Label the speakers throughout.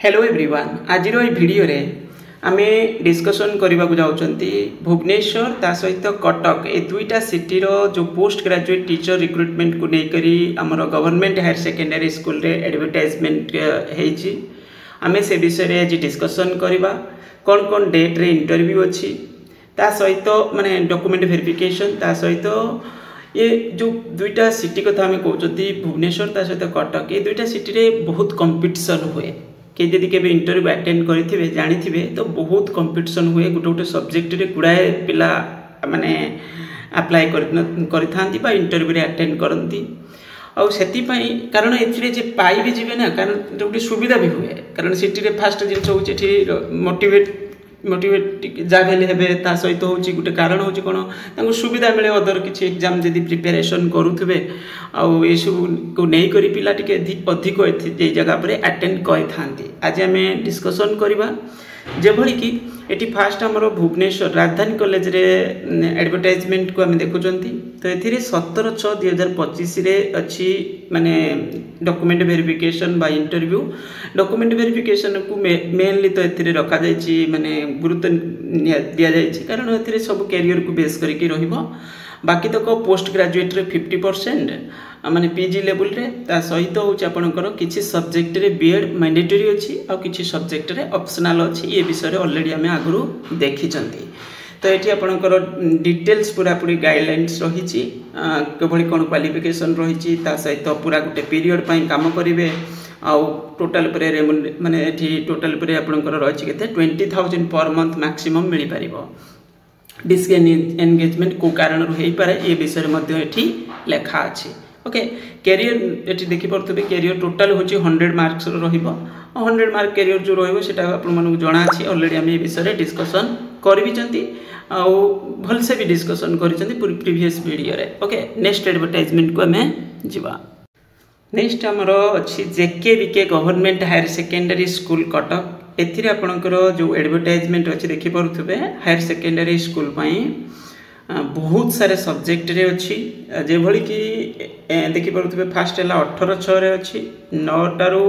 Speaker 1: Hello everyone आज video रे आमे डिस्कशन करने को जाउछंती भुवनेश्वर ता सहित कटक ए दुईटा सिटी रो जो पोस्ट ग्रेजुएट टीचर रिक्रुटमेंट को लेकरी हमर गवर्नमेंट हायर सेकेंडरी स्कूल रे एडवर्टाइजमेंट हेची आमे से विषय रे आज डिस्कशन करबा कोन कोन डेट रे इंटरव्यू अछि ता सहित माने डॉक्यूमेंट वेरिफिकेशन ता सहित ये जो दुईटा सिटी कथा आमे कहउछंती भुवनेश्वर ता सहित कटक ए दुईटा सिटी रे बहुत कंपटीशन हुए कि जदि के इंटरव्यू अटेंड करेंगे जानी तो बहुत कंपटीशन हुए गोटे गोटे सब्जेक्ट रे गुड़ाए पिला माने अप्लाई कर इंटरव्यू अटेंड करती और से कारण ए पाई भी जीवे ना कारण गोटे सुविधा भी हुए कारण सिटी फास्ट जिन मोटिवेट जहाँ भी ता सहित हूँ गोटे कारण हूँ कौन सुविधा मिले अदर किसी एग्जाम जदि प्रिपेरेसन करुवे आउ सब को लेकर पिला टिके अधिक ये जगह पर अटेंड करते आज आम डिस्कसन करवा जेभली कि एटी फास्ट आमर भुवनेश्वर राजधानी कॉलेज रे एडवर्टाइजमेंट को आम देखुं तो ये 17/6/2025 अच्छी माने डॉक्यूमेंट वेरिफिकेशन बा इंटरव्यू डॉक्यूमेंट वेरिफिकेशन को मेनली तो ये रखा जाइए माने गुरुत्व दि जाए कारण ए सब कैरियर को बेस करके रहिबो बाकी तक पोस्ट ग्रेजुएट रे 50% माने पीजी लेवल रे ता सहित होची आपनकर किछि सब्जेक्ट रे बीएड मैंडेटरी अछि आ किछि सब्जेक्ट रे ऑप्शनल अछि ये विषय रे ऑलरेडी हमें आगु देखि चंती तो एठी आपनकर डिटेल्स पूरा पूरी गाइडलाइंस रहिछि केभली कोन क्वालिफिकेशन रहिछि ता सहित पूरा गुटे पीरियड पई काम करिवे आ टोटल पर माने एठी टोटल पर आपनकर रहिछि केते 20,000 पर मंथ मैक्सिमम मिली परिबो डिस्क एंगेजमेंट को कारण हो पारे ये विषय में ये लेखा अच्छी ओके कैरियर ये देखी पारे कैरियर टोटाल हूँ 100 मार्क्स रहा 100 मार्क कैरियर जो रोटा आपको जना अच्छी ऑलरेडी आम ये विषय डिस्कसन करी भलसे भी डिस्कसन कर प्रीवियस वीडियो रे ओके नेक्स्ट एडवर्टाइजमेंट को आम जा नेक्स्ट आमर अच्छी JK BK government higher secondary school Cuttack एथिरे आपणकर जो एडवर्टाइजमेंट अच्छे देखिपे हायर सेकेंडरी स्कूल बहुत सारे सब्जेक्ट रे अच्छी जेभली कि देखिपे फास्ट है 18/6 अच्छी 9टारू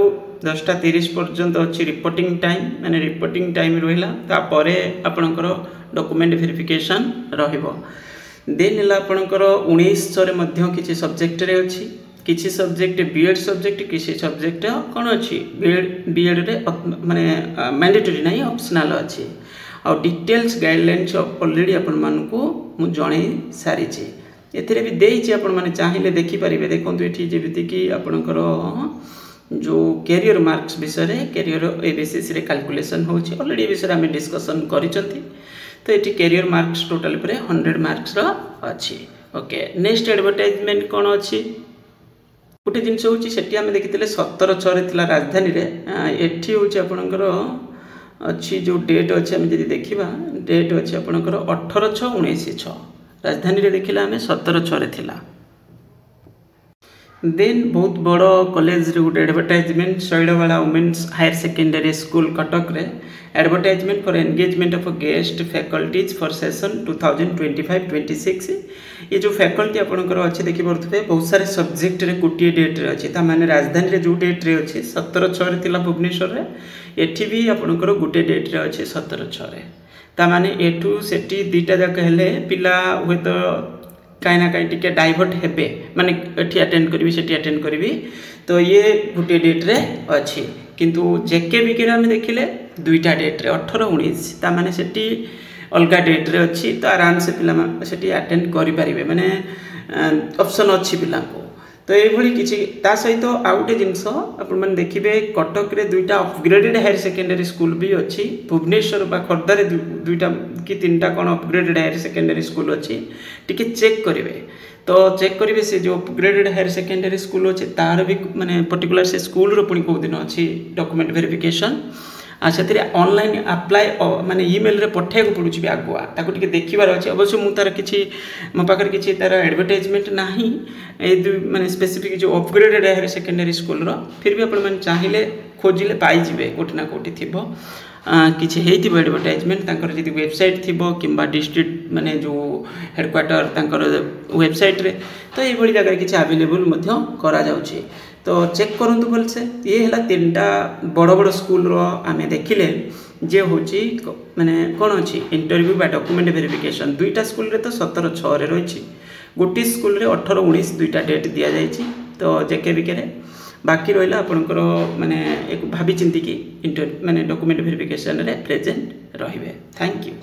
Speaker 1: 10:30 पर्यंत अच्छी रिपोर्टिंग टाइम माने रिपोर्टिंग टाइम रहा तापर आपणकर डॉक्यूमेंट वेरिफिकेशन रहिबो देन है आपणकर 1900 किसी सब्जेक्ट रे अच्छी किसी सब्जेक्ट बीएड सब्जेक्ट किसी सब्जेक्ट कौन अच्छी बीएड रे माने मैंडेटरी नहीं ऑप्शनल अच्छी और डिटेल्स गाइडलाइंस ऑलरेडी आपण मानकू मु जणे सारी एथिरे भी देइछि आपण माने चाहिए देखि परिबे देखंतु एठी जेबिति कि आपणकर जो कैरियर मार्क्स विषय रे कैरियर ए बेसिस रे कैलकुलेशन होछि ऑलरेडी विषय आमे डिस्कशन करिसंती तो एठी कैरियर मार्क्स टोटल पर 100 मार्क्स रो अछि ओके नेक्स्ट एडवर्टाइजमेंट कोन अछि गोटे जिनस हूँ से आम देखी 17/6 राजधानी एटी हूँ आपणकर अच्छी जो डेट अच्छे आम जब देखा डेट अच्छे आपणकर 18/6/19/6 राजधानी देखला आम 17/6 देन बहुत बड़ कॉलेज रे गोटे advertisement Shailabala women's higher secondary school Cuttack रे advertisement for engagement of guest faculties for session 2025-26 ये जो फैकल्टी आपंकर अच्छे देखिपे बहुत सारे सब्जेक्ट रे गोटे डेट रे अच्छी माने राजधानी रे जो डेट रे अच्छे 17/6 भुवनेश्वर रे एठी भी आपंकर गोटे डेट रे अच्छे 17/6 माने एठू सेठी दुईटा जाक हेले पिला हुए तो कहीं ना कहीं टिके डाइवर्ट हेबे माने एठी अटेंड करबी सेठी अटेंड करबी तो ये गोटे डेट रे अच्छी किंतु जेके बीके आम देखिले दुईटा डेट रे 18-19 ता माने सेठी अलगा डेट रे अच्छी तो आराम से पिला सेठी अटेंड करि परिबे माने ऑप्शन अच्छी पिला को तो ये किसी सहित आउ गोटे जिनस आप देखिए कटक रे दुईटा अपग्रेडेड हायर सेकेंडरी स्कूल भी अच्छी भुवनेश्वर बा खोर्धा दुईटा कि 3टा कौन अपग्रेडेड हायर सेकेंडरी स्कूल अच्छी टिके चेक करेंगे तो चेक करेंगे से जो अपग्रेडेड हायर सेकेंडरी स्कूल अच्छे तार भी माने पर्टिकुलर से स्कूल पुणी कौ दिन अच्छी डॉक्यूमेंट वेरिफिकेशन से ऑनलाइन अप्लाई माने ईमेल रे पठाइक पड़ू भी आगुआ ताको टिके देखिबार अच्छे अवश्य मु तार किछि मो पाखर किछि तार एडवर्टाइजमेंट नाही माने स्पेसिफिक जो अपग्रेडेड हायर सेकेंडरी स्कूल रो फिर भी आपण माने चाहिए खोजिले पाई जिवे कोठी ना कोठी थिबो किछि हेइथिबो एडवर्टाइजमेंट तांकर जदि वेबसाइट थिबो किंबा डिस्ट्रिक्ट माने जो हेडक्वार्टर तांकर वेबसाइट रे तो ये भली जगह किछि अवेलेबल मध्य करा जाउछि तो चेक करंतु भलसे ये है तीनटा बड़ बड़ स्कूल आम देखिले जे हूँ माने कौन अच्छी इंटरव्यू बा डॉक्यूमेंट वेरिफिकेशन दुईटा स्कूल रे तो 17/6 रही गोटे स्कूल रे 18-19 दुईटा डेट दि जाए तो जेके बिके बाकी रहा आपंकर माने एक भावी चिंतिकी इंटर माने डॉक्यूमेंट वेरिफिकेशन रे प्रेजेंट रहिबे। Thank you.